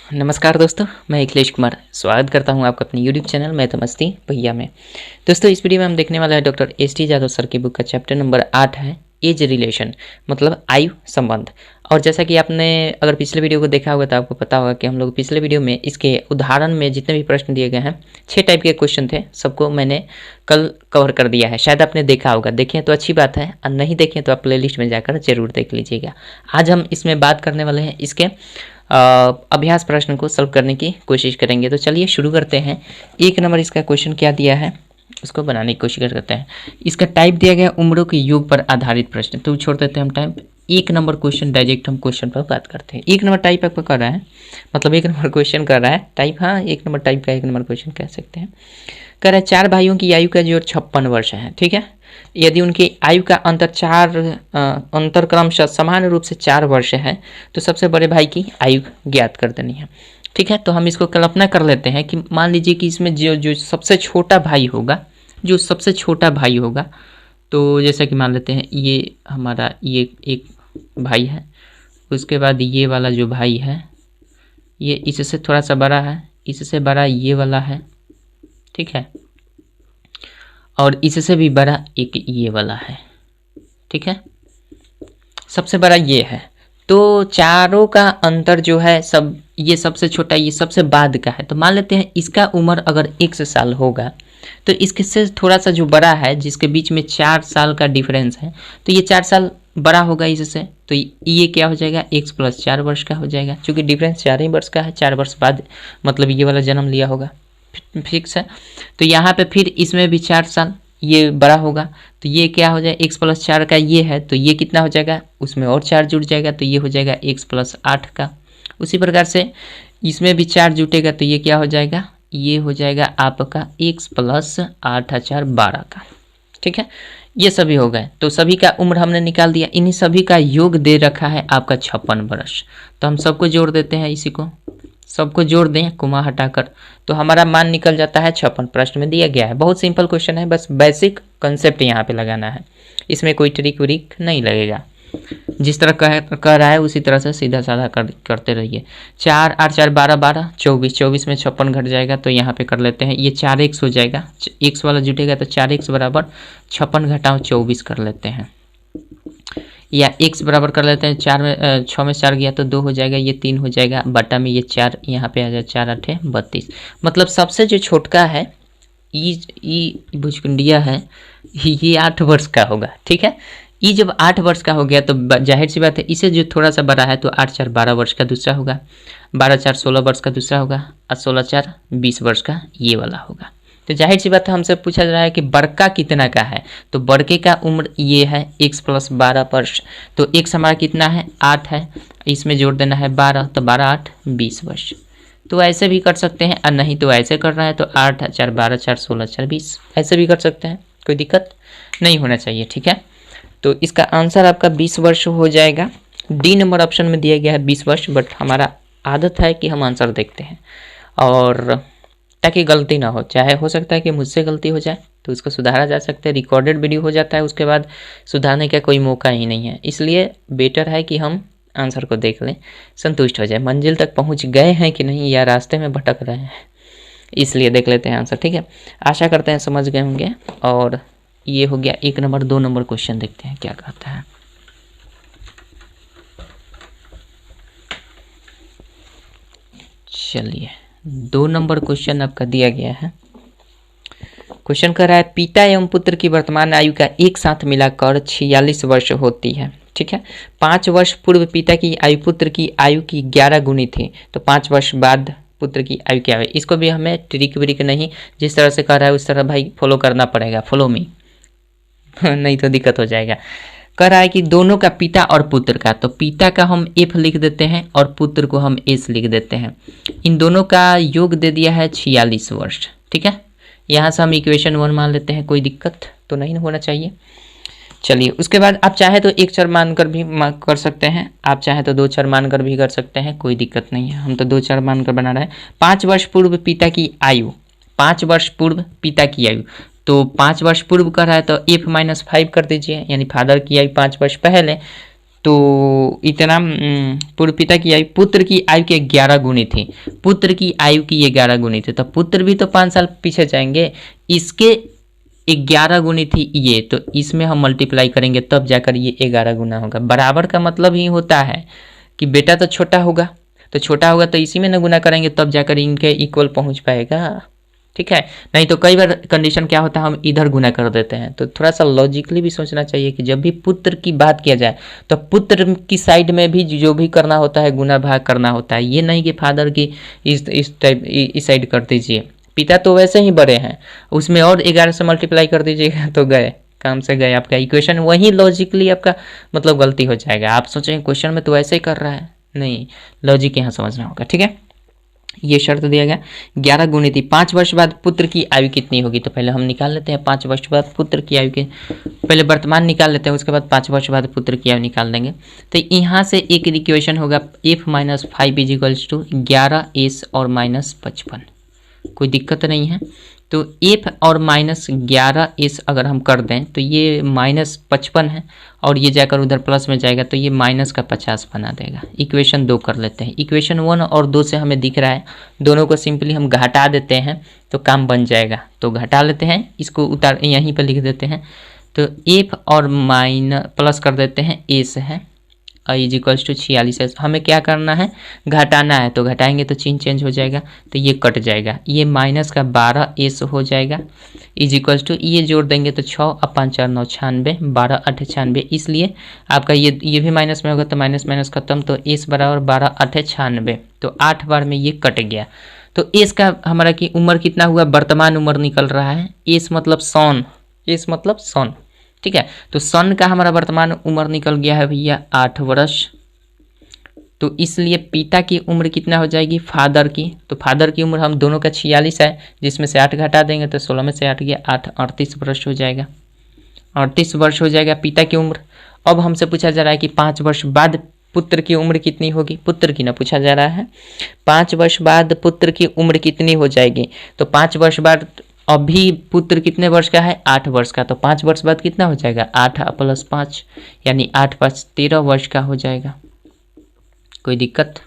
नमस्कार दोस्तों, मैं अखिलेश कुमार स्वागत करता हूं आपका अपने यूट्यूब चैनल मैं तो मस्ती भैया में। दोस्तों, इस वीडियो में हम देखने वाले हैं डॉक्टर एस.टी. जादव सर की बुक का चैप्टर नंबर 8 है एज रिलेशन, मतलब आयु संबंध। और जैसा कि आपने अगर पिछले वीडियो को देखा होगा तो आपको पता होगा कि हम लोग पिछले वीडियो में इसके उदाहरण में जितने भी प्रश्न दिए गए हैं 6 टाइप के क्वेश्चन थे, सबको मैंने कल कवर कर दिया है। शायद आपने देखा होगा, देखें तो अच्छी बात है और नहीं देखें तो आप प्लेलिस्ट में जाकर जरूर देख लीजिएगा। आज हम इसमें बात करने वाले हैं इसके अभ्यास प्रश्न को सॉल्व करने की कोशिश करेंगे। तो चलिए शुरू करते हैं। 1 नंबर इसका क्वेश्चन क्या दिया है उसको बनाने की कोशिश करते हैं। इसका टाइप दिया गया उम्रों के योग पर आधारित प्रश्न, तो छोड़ देते हैं हम टाइप। 1 नंबर क्वेश्चन डायरेक्ट हम क्वेश्चन पर बात करते हैं। 1 नंबर टाइप आपका कर रहा है, मतलब 1 नंबर क्वेश्चन कर रहा है टाइप, हाँ 1 नंबर टाइप का 1 नंबर क्वेश्चन कह सकते हैं। कह रहा है 4 भाइयों की आयु का जोड़ 56 वर्ष है, ठीक है। यदि उनकी आयु का अंतर क्रमशः समान रूप से 4 वर्ष है तो सबसे बड़े भाई की आयु ज्ञात कर देनी है, ठीक है। तो हम इसको कल्पना कर लेते हैं कि मान लीजिए कि इसमें जो सबसे छोटा भाई होगा, जो सबसे छोटा भाई होगा, तो जैसा कि मान लेते हैं ये हमारा ये एक भाई है, उसके बाद ये वाला जो भाई है ये इससे थोड़ा सा बड़ा है, इससे बड़ा ये वाला है, ठीक है, और इससे भी बड़ा एक ये वाला है, ठीक है, सबसे बड़ा ये है। तो चारों का अंतर जो है सब, ये सबसे छोटा ये सबसे बाद का है। तो मान लेते हैं इसका उम्र अगर 1 साल होगा तो इसके से थोड़ा सा जो बड़ा है जिसके बीच में 4 साल का डिफरेंस है, तो ये 4 साल बड़ा होगा इससे, तो ये क्या हो जाएगा x + 4 वर्ष का हो जाएगा। चूँकि डिफरेंस 4 ही वर्ष का है, 4 वर्ष बाद मतलब ये वाला जन्म लिया होगा, फिक्स है। तो यहाँ पे फिर इसमें भी 4 साल ये बड़ा होगा, तो ये क्या हो जाएगा x + 4 का ये है, तो ये कितना हो जाएगा, उसमें और 4 जुड़ जाएगा तो ये हो जाएगा x + 8 का। उसी प्रकार से इसमें भी 4 जुटेगा तो ये क्या हो जाएगा, ये हो जाएगा आपका x + 8 × 4 12 का, ठीक है। ये सभी हो गए, तो सभी का उम्र हमने निकाल दिया। इन्हीं सभी का योग दे रखा है आपका 56 वर्ष। तो हम सबको जोड़ देते हैं, इसी को सबको जोड़ दें कोमा हटाकर, तो हमारा मान निकल जाता है 56। प्रश्न में दिया गया है, बहुत सिंपल क्वेश्चन है, बस बेसिक कंसेप्ट यहाँ पे लगाना है, इसमें कोई ट्रिक व्रिक नहीं लगेगा। जिस तरह कह रहा है उसी तरह से सीधा साधा करते रहिए। 4 8 4 12 12 24, 24 में 56 घट जाएगा तो यहाँ पे कर लेते हैं, ये 4x हो जाएगा, x वाला जुटेगा तो 4x = 56 घटाओ 24 कर लेते हैं, या x बराबर कर लेते हैं 4 में 6 में 4 गया तो 2 हो जाएगा, ये 3 हो जाएगा, बटा में ये 4 यहाँ पे आ जाए, 4 8 32। मतलब सबसे जो छोटका है ई भुजकुंडिया है, ये 8 वर्ष का होगा, ठीक है। ये जब 8 वर्ष का हो गया तो जाहिर सी बात है इसे जो थोड़ा सा बड़ा है तो 8 4 12 वर्ष का दूसरा होगा, 12 4 16 वर्ष का दूसरा होगा, और 16 4 20 वर्ष का ये वाला होगा। तो जाहिर सी बात है हमसे पूछा जा रहा है कि बड़का कितना का है, तो बड़के का उम्र ये है x + 12 वर्ष, तो x हमारा कितना है 8 है, इसमें जोड़ देना है 12, तो 12 8 20 वर्ष। तो ऐसे भी कर सकते हैं, और नहीं तो ऐसे कर रहा है तो 8 4 12 4 16 4 20, ऐसे भी कर सकते हैं, कोई दिक्कत नहीं होना चाहिए, ठीक है। तो इसका आंसर आपका 20 वर्ष हो जाएगा। डी नंबर ऑप्शन में दिया गया है 20 वर्ष, बट हमारा आदत है कि हम आंसर देखते हैं और ताकि गलती ना हो, चाहे हो सकता है कि मुझसे गलती हो जाए तो उसको सुधारा जा सकता है, रिकॉर्डेड वीडियो हो जाता है, उसके बाद सुधारने का कोई मौका ही नहीं है। इसलिए बेटर है कि हम आंसर को देख लें, संतुष्ट हो जाए, मंजिल तक पहुंच गए हैं कि नहीं या रास्ते में भटक रहे हैं, इसलिए देख लेते हैं आंसर, ठीक है। आशा करते हैं समझ गए होंगे। और ये हो गया 1 नंबर। 2 नंबर क्वेश्चन देखते हैं क्या कहता है। चलिए 2 नंबर क्वेश्चन आपका दिया गया है। क्वेश्चन कर रहा है पिता एवं पुत्र की वर्तमान आयु का एक साथ मिलाकर 46 वर्ष होती है, ठीक है। 5 वर्ष पूर्व पिता की आयु पुत्र की आयु की 11 गुनी थी, तो 5 वर्ष बाद पुत्र की आयु क्या है। इसको भी हमें ट्रिक व्रिक नहीं, जिस तरह से कर रहा है उस तरह भाई फॉलो करना पड़ेगा, फॉलो मी नहीं तो दिक्कत हो जाएगा। कह रहा है कि दोनों का पिता और पुत्र का, तो पिता का हम F लिख देते हैं और पुत्र को हम S लिख देते हैं। इन दोनों का योग दे दिया है 46 वर्ष, ठीक है। यहाँ से हम इक्वेशन 1 मान लेते हैं, कोई दिक्कत तो नहीं होना चाहिए। चलिए उसके बाद आप चाहे तो 1 चर मानकर भी कर सकते हैं, आप चाहे तो 2 चर मानकर भी कर सकते हैं, कोई दिक्कत नहीं है, हम तो 2 चर मानकर बना रहे हैं। 5 वर्ष पूर्व पिता की आयु, 5 वर्ष पूर्व पिता की आयु, तो 5 वर्ष पूर्व कर रहा है तो F - 5 कर दीजिए, यानी फादर की आयु 5 वर्ष पहले, तो इतना पूर्व पिता की आयु पुत्र की आयु के 11 गुनी थी, पुत्र की आयु की ये 11 गुनी थी, तो पुत्र भी तो 5 साल पीछे जाएंगे, इसके 11 गुनी थी ये, तो इसमें हम मल्टीप्लाई करेंगे तब जाकर ये 11 गुना होगा। बराबर का मतलब ही होता है कि बेटा तो छोटा होगा, तो छोटा होगा तो इसी में न गुना करेंगे तब जाकर इनके इक्वल पहुंच पाएगा, ठीक है। नहीं तो कई बार कंडीशन क्या होता है, हम इधर गुना कर देते हैं। तो थोड़ा सा लॉजिकली भी सोचना चाहिए कि जब भी पुत्र की बात किया जाए तो पुत्र की साइड में भी जो भी करना होता है गुना भाग करना होता है, ये नहीं कि फादर की इस साइड कर दीजिए। पिता तो वैसे ही बड़े हैं, उसमें और 11 से मल्टीप्लाई कर दीजिएगा तो गए काम से गए, आपका इक्वेशन वही लॉजिकली आपका मतलब गलती हो जाएगा। आप सोचेंगे क्वेश्चन में तो ऐसे ही कर रहा है, नहीं, लॉजिक यहाँ समझना होगा, ठीक है। ये शर्त दिया गया 11 गुनी थी, 5 वर्ष बाद पुत्र की आयु कितनी होगी, तो पहले हम निकाल लेते हैं 5 वर्ष बाद पुत्र की आयु के, पहले वर्तमान निकाल लेते हैं, उसके बाद 5 वर्ष बाद पुत्र की आयु निकाल देंगे। तो यहाँ से एक इक्वेशन होगा f - 5 इजिकल्स टू 11s और -55, कोई दिक्कत नहीं है। तो f और -11s अगर हम कर दें तो ये -55 है और ये जाकर उधर प्लस में जाएगा तो ये माइनस का 50 बना देगा। इक्वेशन 2 कर लेते हैं, इक्वेशन 1 और 2 से हमें दिख रहा है, दोनों को सिंपली हम घटा देते हैं तो काम बन जाएगा। तो घटा लेते हैं, इसको उतार यहीं पर लिख देते हैं, तो f और प्लस कर देते हैं s है इजिकल्स टू 46 है। हमें क्या करना है, घटाना है, तो घटाएंगे तो चिन्ह चेंज हो जाएगा तो ये कट जाएगा, ये माइनस का 12s हो जाएगा इजिकल्स टू ये जोड़ देंगे तो 6 और 5 4 9 96, 12 8 96, इसलिए आपका ये भी माइनस में होगा तो माइनस माइनस खत्म, तो s बराबर 12 8 96, तो 8 बार में ये कट गया। तो एस का हमारा की उम्र कितना हुआ, वर्तमान उम्र निकल रहा है, एस मतलब सन, एस मतलब सन, ठीक है। तो सन का हमारा वर्तमान उम्र निकल गया है भैया 8 वर्ष, तो इसलिए पिता की उम्र कितना हो जाएगी फादर की, तो फादर की उम्र हम दोनों का 46 है, जिसमें से 8 घटा देंगे तो 16 में से 8 गया 8, 38 वर्ष हो जाएगा, 38 वर्ष हो जाएगा पिता की उम्र। अब हमसे पूछा जा रहा है कि 5 वर्ष बाद पुत्र की उम्र कितनी होगी, पुत्र की ना पूछा जा रहा है, 5 वर्ष बाद पुत्र की उम्र कितनी हो जाएगी, तो 5 वर्ष बाद अभी पुत्र कितने वर्ष का है, 8 वर्ष का, तो 5 वर्ष बाद कितना हो जाएगा 8 + 5 यानी 8 + 5 13 वर्ष का हो जाएगा। कोई दिक्कत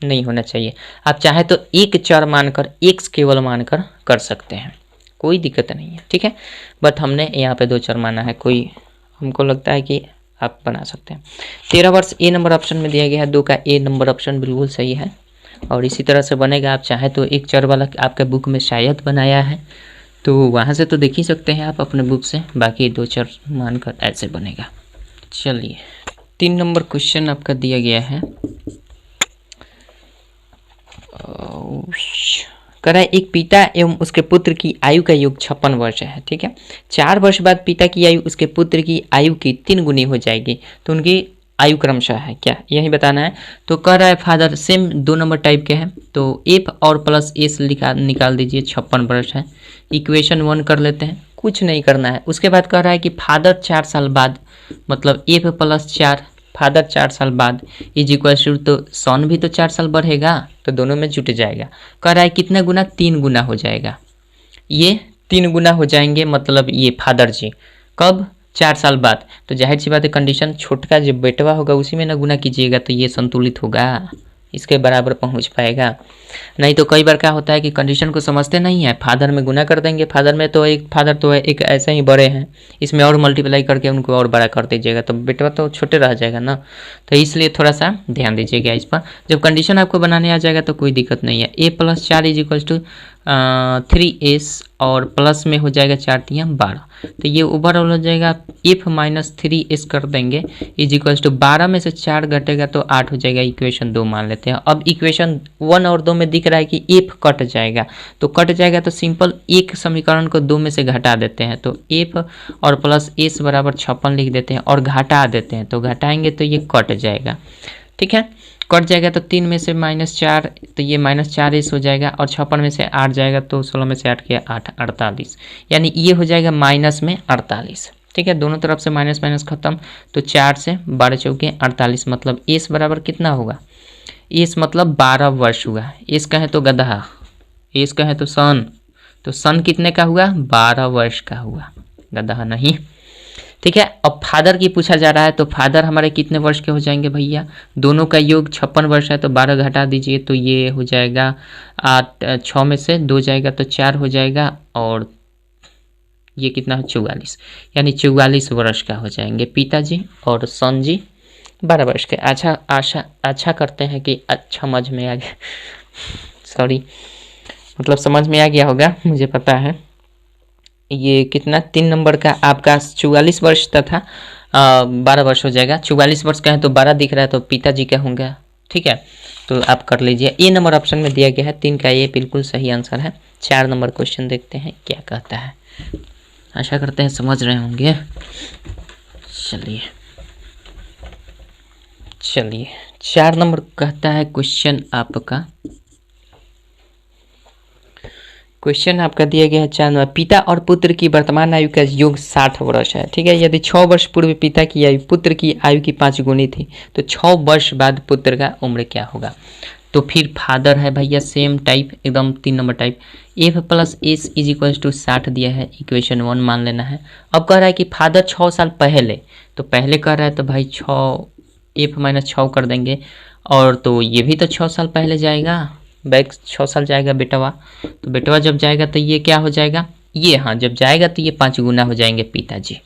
नहीं होना चाहिए, आप चाहे तो एक चर मानकर x केवल मानकर कर सकते हैं, कोई दिक्कत नहीं है, ठीक है। बट हमने यहाँ पे 2 चर माना है, कोई हमको लगता है कि आप बना सकते हैं। 13 वर्ष ए नंबर ऑप्शन में दिया गया है, 2 का ए नंबर ऑप्शन बिल्कुल सही है और इसी तरह से बनेगा। आप चाहे तो एक चर वाला आपके बुक में शायद बनाया है तो वहाँ से तो देख ही सकते हैं आप अपने बुक से, बाकी 2 चर मानकर ऐसे बनेगा। चलिए 3 नंबर क्वेश्चन आपका दिया गया है, कह रहा है एक पिता एवं उसके पुत्र की आयु का योग 56 वर्ष है, ठीक है। 4 वर्ष बाद पिता की आयु उसके पुत्र की आयु की 3 गुनी हो जाएगी, तो उनकी आयु क्रमशः है क्या, यही बताना है। तो कह रहा है फादर सेम 2 नंबर टाइप के हैं, तो f और प्लस s निकाल दीजिए, 56 वर्ष है। इक्वेशन 1 कर लेते हैं, कुछ नहीं करना है। उसके बाद कह रहा है कि फादर 4 साल बाद, मतलब f + 4 फादर 4 साल बाद इजिक्वल्स टू, तो सन भी तो 4 साल बढ़ेगा तो दोनों में जुट जाएगा। कह रहा है कितना गुना, 3 गुना हो जाएगा, ये 3 गुना हो जाएंगे, मतलब ये फादर जी कब 4 साल बाद, तो जाहिर सी बात है कंडीशन छोटका जो बेटवा होगा उसी में ना गुना कीजिएगा तो ये संतुलित होगा, इसके बराबर पहुंच पाएगा। नहीं तो कई बार क्या होता है कि कंडीशन को समझते नहीं है, फादर में गुना कर देंगे, फादर तो एक ऐसे ही बड़े हैं, इसमें और मल्टीप्लाई करके उनको और बड़ा कर दीजिएगा तो बेटवा तो छोटे रह जाएगा ना, तो इसलिए थोड़ा सा ध्यान दीजिएगा इस पर। जब कंडीशन आपको बनाने आ जाएगा तो कोई दिक्कत नहीं है। a + 4 = 3s और प्लस में हो जाएगा 4 × 3 = 12, तो ये ओवरऑल हो जाएगा f - 3s कर देंगे इजिक्वल्स टू 12 में से 4 घटेगा तो 8 हो जाएगा, इक्वेशन 2 मान लेते हैं। अब इक्वेशन 1 और 2 में दिख रहा है कि f कट जाएगा, तो कट जाएगा तो सिंपल एक समीकरण को 2 में से घटा देते हैं, तो f और प्लस s बराबर 56 लिख देते हैं और घटा देते हैं, तो घटाएंगे तो ये कट जाएगा, ठीक है। कट जाएगा तो 3 में से -4 तो ये -4s हो जाएगा और 56 में से 8 जाएगा तो 16 में से 8 किया 8, 48, यानी ये हो जाएगा माइनस में 48, ठीक है। दोनों तरफ से माइनस माइनस खत्म, तो 4 से 12 चौके 48, मतलब s बराबर कितना होगा, s मतलब 12 वर्ष हुआ। s कहें तो गधा, s कहें तो सन, तो सन कितने का हुआ 12 वर्ष का हुआ, गधा नहीं। ठीक है। अब फादर की पूछा जा रहा है, तो फादर हमारे कितने वर्ष के हो जाएंगे भैया, दोनों का योग 56 वर्ष है, तो 12 घटा दीजिए तो ये हो जाएगा 8, 6 में से 2 जाएगा तो 4 हो जाएगा, और ये कितना है 44, यानी 44 वर्ष का हो जाएंगे पिताजी, और सन जी 12 वर्ष के। अच्छा करते हैं कि अच्छा समझ में आ गया सॉरी, मतलब समझ में आ गया होगा, मुझे पता है। ये कितना 3 नंबर का आपका 44 वर्ष तथा 12 वर्ष हो जाएगा। 44 वर्ष का है तो 12 दिख रहा है, तो पिताजी का होंगे, ठीक है। तो आप कर लीजिए, ए नंबर ऑप्शन में दिया गया है 3 का, ये बिल्कुल सही आंसर है। 4 नंबर क्वेश्चन देखते हैं क्या कहता है, आशा करते हैं समझ रहे होंगे। चलिए 4 नंबर कहता है क्वेश्चन आपका दिया गया है 4 नंबर, पिता और पुत्र की वर्तमान आयु का योग 60 वर्ष है, ठीक है। यदि 6 वर्ष पूर्व पिता की आयु पुत्र की आयु की 5 गुनी थी, तो 6 वर्ष बाद पुत्र का उम्र क्या होगा। तो फिर फादर है भैया, सेम टाइप एकदम 3 number type, F plus S is equal to 60 दिया है, इक्वेशन 1 मान लेना है। अब कह रहा है कि फादर 6 साल पहले, तो पहले कह रहा है तो भाई 6 एफ माइनस 6 कर देंगे, और तो ये भी तो 6 साल पहले जाएगा, बैक 6 साल जाएगा बेटवा, तो बेटवा जब जाएगा तो ये क्या हो जाएगा, ये हाँ जब जाएगा तो ये 5 गुना हो जाएंगे पिताजी।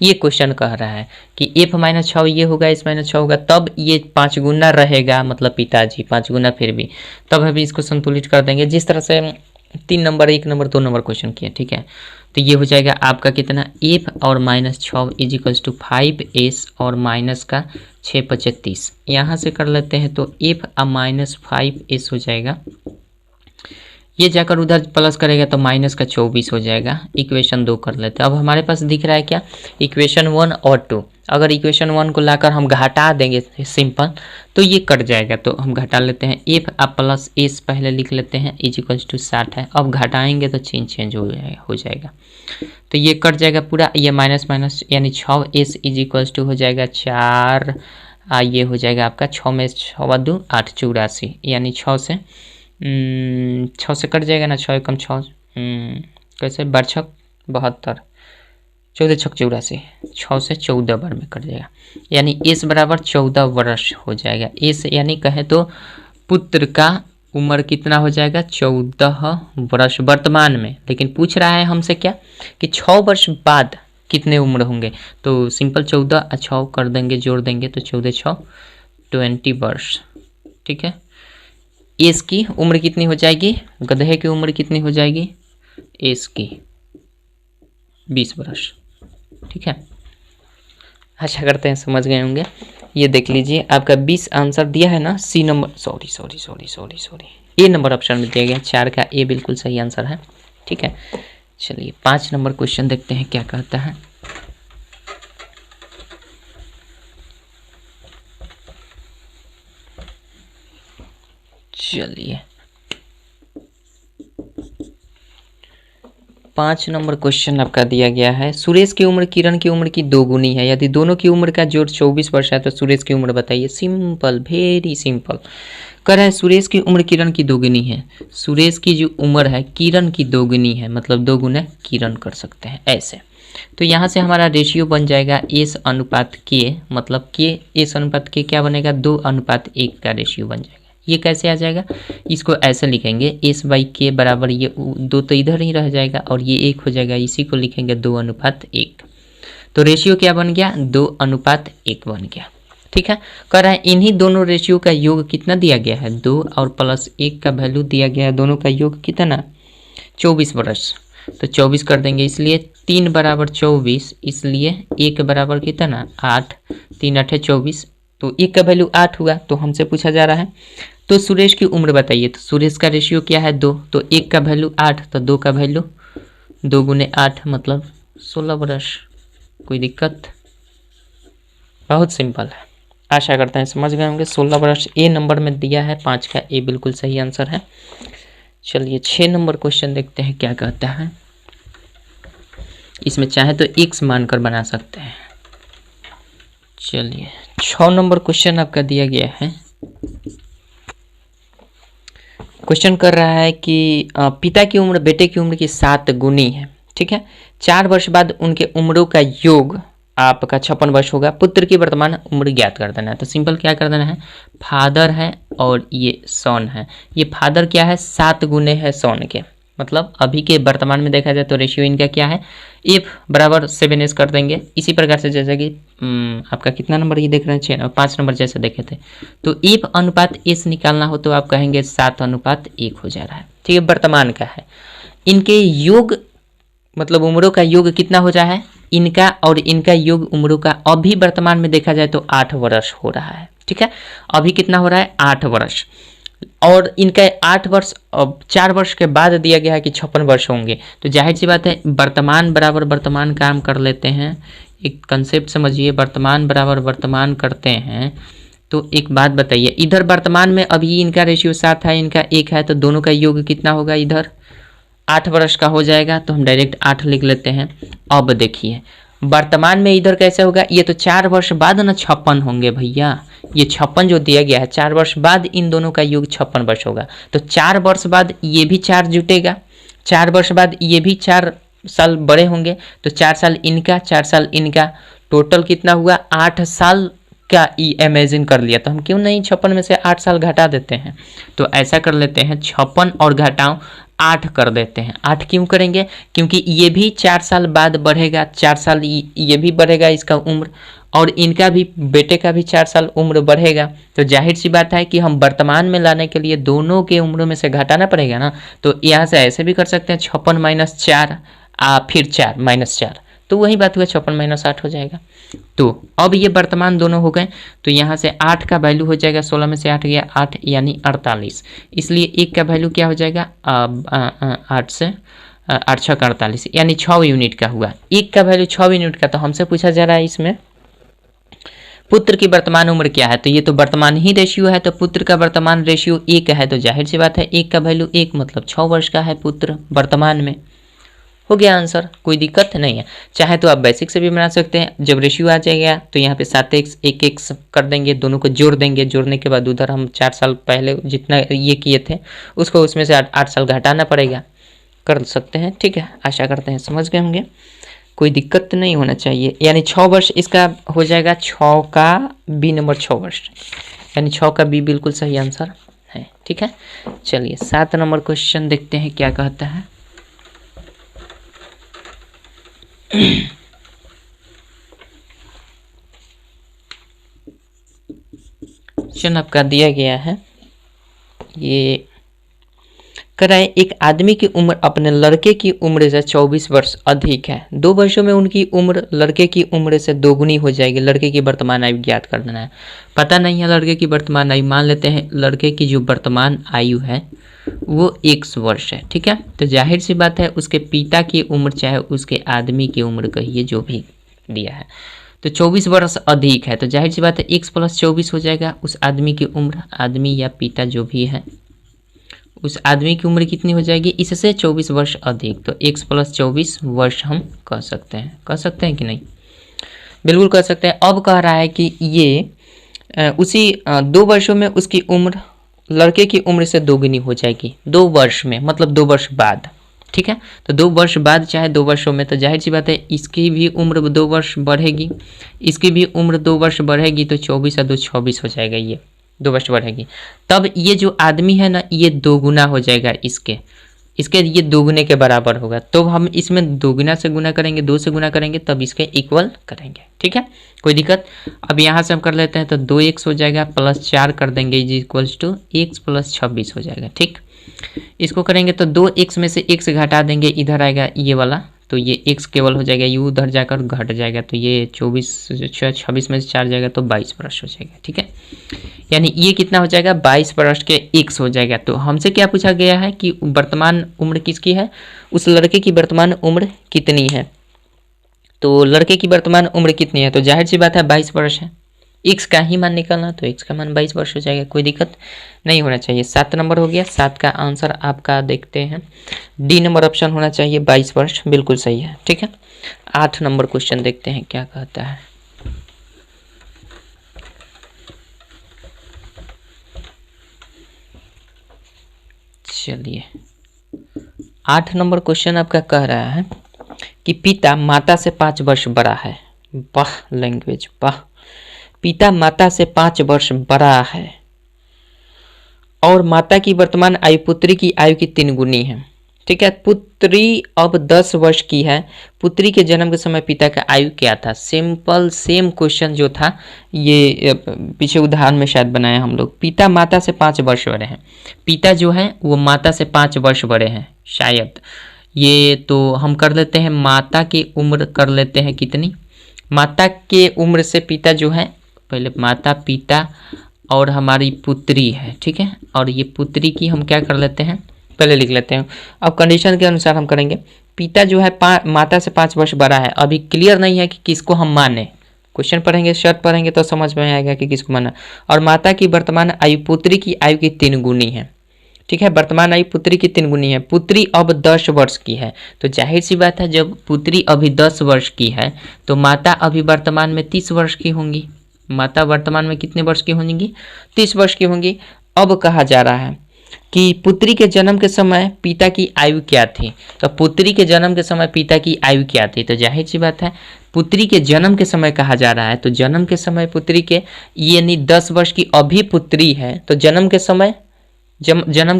ये क्वेश्चन कह रहा है कि एफ माइनस 6 ये होगा, इस माइनस 6 होगा, तब ये 5 गुना रहेगा, मतलब पिताजी 5 गुना फिर भी, तब हम इसको संतुलित कर देंगे जिस तरह से 3 नंबर 1 नंबर 2 नंबर क्वेश्चन किया, ठीक है। तो ये हो जाएगा आपका कितना, एफ और minus 6 is equals to 5s और माइनस का 6 × 30, यहाँ से कर लेते हैं तो एफ और माइनस 5s हो जाएगा, ये जाकर उधर प्लस करेगा तो माइनस का 24 हो जाएगा। इक्वेशन 2 कर लेते हैं। अब हमारे पास दिख रहा है क्या, इक्वेशन 1 और 2, अगर इक्वेशन 1 को लाकर हम घटा देंगे सिंपल तो ये कट जाएगा, तो हम घटा लेते हैं, एफ प्लस एस पहले लिख लेते हैं इज इक्वल्स टू 60 है, अब घटाएंगे तो चेंज हो जाएगा, तो ये कट जाएगा पूरा, ये माइनस माइनस यानी 6s इज इक्वल्स टू हो जाएगा 4, ये हो जाएगा आपका 6 में 6 2 8 84, यानी 6 से कट जाएगा ना, 6 कम 6 कैसे 12 छक 72, 14 छक 84, 6 से 14 बार में कट जाएगा, यानी एस बराबर 14 वर्ष हो जाएगा। एस यानी कहे तो पुत्र का उम्र कितना हो जाएगा, 14 वर्ष वर्तमान में, लेकिन पूछ रहा है हमसे क्या कि 6 वर्ष बाद कितने उम्र होंगे, तो सिंपल 14 और 6 कर देंगे, जोड़ देंगे तो 14 6 20 वर्ष, ठीक है। एस की उम्र कितनी हो जाएगी, गधे की उम्र कितनी हो जाएगी, एस की 20 वर्ष, ठीक है। अच्छा करते हैं समझ गए होंगे। ये देख लीजिए आपका 20 आंसर दिया है ना, सी नंबर सॉरी ए नंबर ऑप्शन में दिया गया, 4 का ए बिल्कुल सही आंसर है, ठीक है। चलिए 5 नंबर क्वेश्चन देखते हैं क्या कहता है। चलिए 5 नंबर क्वेश्चन आपका दिया गया है, सुरेश की उम्र किरण की उम्र की 2 गुनी है, यदि दोनों की उम्र का जोड़ 24 वर्ष है तो सुरेश की उम्र बताइए। Simple, very simple. कह रहा है सुरेश की उम्र किरण की 2 गुनी है, सुरेश की जो उम्र है किरण की 2 गुनी है, मतलब 2 गुना किरण कर सकते हैं ऐसे। तो यहाँ से हमारा रेशियो बन जाएगा एस अनुपात के, मतलब के एस अनुपात के क्या बनेगा, 2:1 का रेशियो बन जाएगा। ये कैसे आ जाएगा, इसको ऐसे लिखेंगे S/K बराबर, ये 2 तो इधर ही रह जाएगा और ये 1 हो जाएगा, इसी को लिखेंगे 2:1। तो रेशियो क्या बन गया, 2:1 बन गया, ठीक है। कह रहा है इन्हीं दोनों रेशियो का योग कितना दिया गया है, 2 और प्लस 1 का वैल्यू दिया गया है, दोनों का योग कितना 24 वर्ष, तो 24 कर देंगे, इसलिए 3 बराबर 24, इसलिए 1 बराबर कितना 8, 3 8 24, तो 1 का वैल्यू 8 हुआ। तो हमसे पूछा जा रहा है तो सुरेश की उम्र बताइए, तो सुरेश का रेशियो क्या है 2, तो 1 का वैल्यू 8, तो 2 का वैल्यू 2 गुने 8 मतलब 16 वर्ष। कोई दिक्कत, बहुत सिंपल है, आशा करते हैं समझ गए होंगे। 16 वर्ष ए नंबर में दिया है, 5 का ए बिल्कुल सही आंसर है। चलिए 6 नंबर क्वेश्चन देखते हैं क्या कहता है। इसमें चाहे तो x मानकर बना सकते हैं। चलिए 6 नंबर क्वेश्चन आपका दिया गया है। क्वेश्चन कर रहा है कि पिता की उम्र बेटे की उम्र की 7 गुनी है, ठीक है। 4 वर्ष बाद उनके उम्रों का योग आपका 56 वर्ष होगा। पुत्र की वर्तमान उम्र ज्ञात कर देना है। तो सिंपल क्या कर देना है, फादर है और ये सन है। ये फादर क्या है, 7 गुने है सन के, मतलब अभी के वर्तमान में देखा जाए तो रेशियो इनका क्या है, इफ बराबर 7s कर देंगे। इसी प्रकार से जैसे कि आपका कितना नंबर ये देख रहे हैं, 5 नंबर जैसे देखे थे। तो इफ अनुपात एस निकालना हो तो आप कहेंगे 7:1 हो जा रहा है। ठीक है, वर्तमान का है। इनके योग मतलब उम्रों का योग कितना हो रहा है, इनका और इनका योग उम्रों का अभी वर्तमान में देखा जाए तो 8 वर्ष हो रहा है। ठीक है, अभी कितना हो रहा है, 8 वर्ष। और इनका 8 वर्ष अब 4 वर्ष के बाद दिया गया है कि 56 वर्ष होंगे। तो जाहिर सी बात है वर्तमान बराबर वर्तमान काम कर लेते हैं। एक कंसेप्ट समझिए, वर्तमान बराबर वर्तमान करते हैं। तो एक बात बताइए, इधर वर्तमान में अभी इनका रेशियो 7 है, इनका 1 है, तो दोनों का योग कितना होगा, इधर 8 वर्ष का हो जाएगा। तो हम डायरेक्ट 8 लिख लेते हैं। अब देखिए वर्तमान में इधर कैसे होगा, ये तो 4 वर्ष बाद ना 56 होंगे भैया। ये 56 जो दिया गया है 4 वर्ष बाद इन दोनों का योग 56 वर्ष होगा। तो 4 वर्ष बाद ये भी 4 जुटेगा, 4 वर्ष बाद ये भी 4 साल बड़े होंगे। तो 4 साल इनका, 4 साल इनका, टोटल कितना हुआ, 8 साल का इमेजिन कर लिया। तो हम क्यों नहीं 56 में से 8 साल घटा देते हैं। तो ऐसा कर लेते हैं, 56 और घटाओ 8 कर देते हैं। 8 क्यों करेंगे, क्योंकि ये भी 4 साल बाद बढ़ेगा, 4 साल ये भी बढ़ेगा इसका उम्र, और इनका भी, बेटे का भी 4 साल उम्र बढ़ेगा। तो जाहिर सी बात है कि हम वर्तमान में लाने के लिए दोनों के उम्रों में से घटाना पड़ेगा ना। तो यहाँ से ऐसे भी कर सकते हैं, 56 माइनस 4 फिर 4 माइनस 4, तो वही बात हुआ, 56 माइनस 8 हो जाएगा। तो अब ये वर्तमान दोनों हो गए। तो यहाँ से 8 का वैल्यू हो जाएगा, 16 में से 8 गया 8 यानी 48। इसलिए 1 का वैल्यू क्या हो जाएगा, 8 से 8 6 का 48 यानी 6 यूनिट का हुआ। 1 का वैल्यू 6 यूनिट का। तो हमसे पूछा जा रहा है इसमें पुत्र की वर्तमान उम्र क्या है, तो ये तो वर्तमान ही रेशियो है। तो पुत्र का वर्तमान रेशियो 1 है, तो जाहिर सी बात है 1 का वैल्यू 1 मतलब 6 वर्ष का है पुत्र वर्तमान में। हो गया आंसर, कोई दिक्कत नहीं है। चाहे तो आप बेसिक से भी बना सकते हैं। जब रेशियो आ जाएगा तो यहाँ पे 7x 1x कर देंगे, दोनों को जोड़ देंगे। जोड़ने के बाद उधर हम 4 साल पहले जितना ये किए थे उसको उसमें से 8 साल घटाना पड़ेगा, कर सकते हैं। ठीक है, आशा करते हैं समझ गए होंगे, कोई दिक्कत नहीं होना चाहिए। यानी 6 वर्ष इसका हो जाएगा, 6 का बी नंबर 6 वर्ष, यानी 6 का बी बिल्कुल सही आंसर है। ठीक है, चलिए 7 नंबर क्वेश्चन देखते हैं क्या कहता है। क्वेश्चन आपका दिया गया है, ये कराए एक आदमी की उम्र अपने लड़के की उम्र से 24 वर्ष अधिक है। 2 वर्षों में उनकी उम्र लड़के की उम्र से दोगुनी हो जाएगी। लड़के की वर्तमान आयु ज्ञात कर देना है। पता नहीं है लड़के की वर्तमान आयु, मान लेते हैं लड़के की जो वर्तमान आयु है वो 1 वर्ष है। ठीक है, तो जाहिर सी बात है उसके पिता की उम्र चाहे उसके आदमी की उम्र कहिए, जो भी दिया है, तो 24 वर्ष अधिक है। तो जाहिर सी बात है x + 24 हो जाएगा उस आदमी की उम्र, आदमी या पिता जो भी है उस आदमी की उम्र कितनी हो जाएगी, इससे 24 वर्ष अधिक। तो x + 24 वर्ष हम कह सकते हैं कि नहीं, बिल्कुल कह सकते हैं। अब कह रहा है कि ये उसी 2 वर्षों में उसकी उम्र लड़के की उम्र से दोगुनी हो जाएगी। 2 वर्ष में मतलब 2 वर्ष बाद। ठीक है, तो 2 वर्ष बाद चाहे 2 वर्षों में, तो जाहिर सी बात है इसकी भी उम्र 2 वर्ष बढ़ेगी, इसकी भी उम्र 2 वर्ष बढ़ेगी। तो 24 और 2 26 हो जाएगा, ये 2 वर्ष बढ़ेगी। तब ये जो आदमी है ना ये दोगुना हो जाएगा, इसके ये दोगुने के बराबर होगा। तो हम इसमें दोगुना से गुना करेंगे, 2 से गुना करेंगे, तब इसके इक्वल करेंगे। ठीक है, कोई दिक्कत। अब यहाँ से हम कर लेते हैं, तो 2x हो जाएगा प्लस 4 कर देंगे इज इक्वल्स टू x + 26 हो जाएगा। ठीक, इसको करेंगे तो 2x में से x घटा देंगे, इधर आएगा ये वाला, तो ये x केवल हो जाएगा, u उधर जाकर घट जाएगा। तो ये 26 में से 4 जाएगा तो 22 वर्ष हो जाएगा। ठीक है, यानी ये कितना हो जाएगा, 22 वर्ष के x हो जाएगा। तो हमसे क्या पूछा गया है कि वर्तमान उम्र किसकी है, उस लड़के की वर्तमान उम्र कितनी है। तो लड़के की वर्तमान उम्र कितनी है, तो जाहिर सी बात है 22 वर्ष है। x का ही मान निकालना, तो x का मान 22 वर्ष हो जाएगा, कोई दिक्कत नहीं होना चाहिए। 7 नंबर हो गया। 7 का आंसर आपका देखते हैं, डी नंबर ऑप्शन होना चाहिए, 22 वर्ष बिल्कुल सही है। ठीक है, 8 नंबर क्वेश्चन देखते हैं क्या कहता है। चलिए 8 नंबर क्वेश्चन आपका कह रहा है कि पिता माता से 5 वर्ष बड़ा है। वाह लैंग्वेज वाह। पिता माता से 5 वर्ष बड़ा है और माता की वर्तमान आयु पुत्री की आयु की 3 गुनी है। ठीक है, पुत्री अब 10 वर्ष की है। पुत्री के जन्म के समय पिता का आयु क्या था? सिंपल सेम क्वेश्चन जो था ये पीछे उदाहरण में शायद बनाया हम लोग। पिता माता से 5 वर्ष बड़े हैं। पिता जो है वो माता से 5 वर्ष बड़े हैं शायद। ये तो हम कर लेते हैं, माता की उम्र कर लेते हैं कितनी, माता के उम्र से पिता जो है, पहले माता पिता और हमारी पुत्री है। ठीक है, और ये पुत्री की हम क्या कर लेते हैं, पहले लिख लेते हैं। अब कंडीशन के अनुसार हम करेंगे। पिता जो है माता से 5 वर्ष बड़ा है। अभी क्लियर नहीं है कि किसको हम माने, क्वेश्चन पढ़ेंगे शर्त पढ़ेंगे तो समझ में आएगा कि किसको माना। और माता की वर्तमान आयु पुत्री की आयु की 3 गुनी है। ठीक है, वर्तमान आयु पुत्री की 3 गुनी है। पुत्री अब 10 वर्ष की है, तो जाहिर सी बात है जब पुत्री अभी 10 वर्ष की है तो माता अभी वर्तमान में 30 वर्ष की होंगी। माता वर्तमान में कितने वर्ष की होंगी? 30 वर्ष की होंगी। अब कहा जा रहा है कि पुत्री के जन्म के समय पिता की आयु क्या थी। तो पुत्री के जन्म के समय पिता की आयु क्या थी? तो जाहिर सी बात है पुत्री के जन्म के समय कहा जा रहा है, तो जन्म के समय पुत्री के यानी 10 वर्ष की अभी पुत्री है, तो जन्म के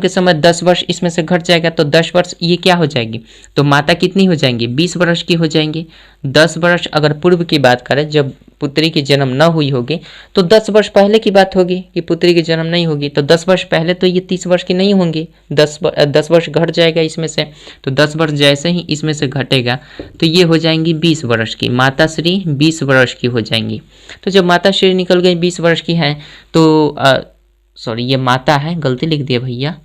समय 10 वर्ष इसमें से घट जाएगा, तो 10 वर्ष ये क्या हो जाएगी, तो माता कितनी हो जाएंगी? 20 वर्ष की हो जाएंगी। 10 वर्ष अगर पूर्व की बात करें जब पुत्री की जन्म न हुई होगी, तो 10 वर्ष पहले की बात होगी कि पुत्री की जन्म नहीं होगी, तो 10 वर्ष पहले तो ये 30 वर्ष की नहीं होंगी। 10 वर्ष घट जाएगा इसमें से, तो 10 वर्ष जैसे ही इसमें से घटेगा तो ये हो जाएंगी 20 वर्ष की। माता श्री 20 वर्ष की हो जाएंगी। तो जब माता श्री निकल गई 20 वर्ष की हैं तो सॉरी ये माता है, गलती लिख दिया भैया,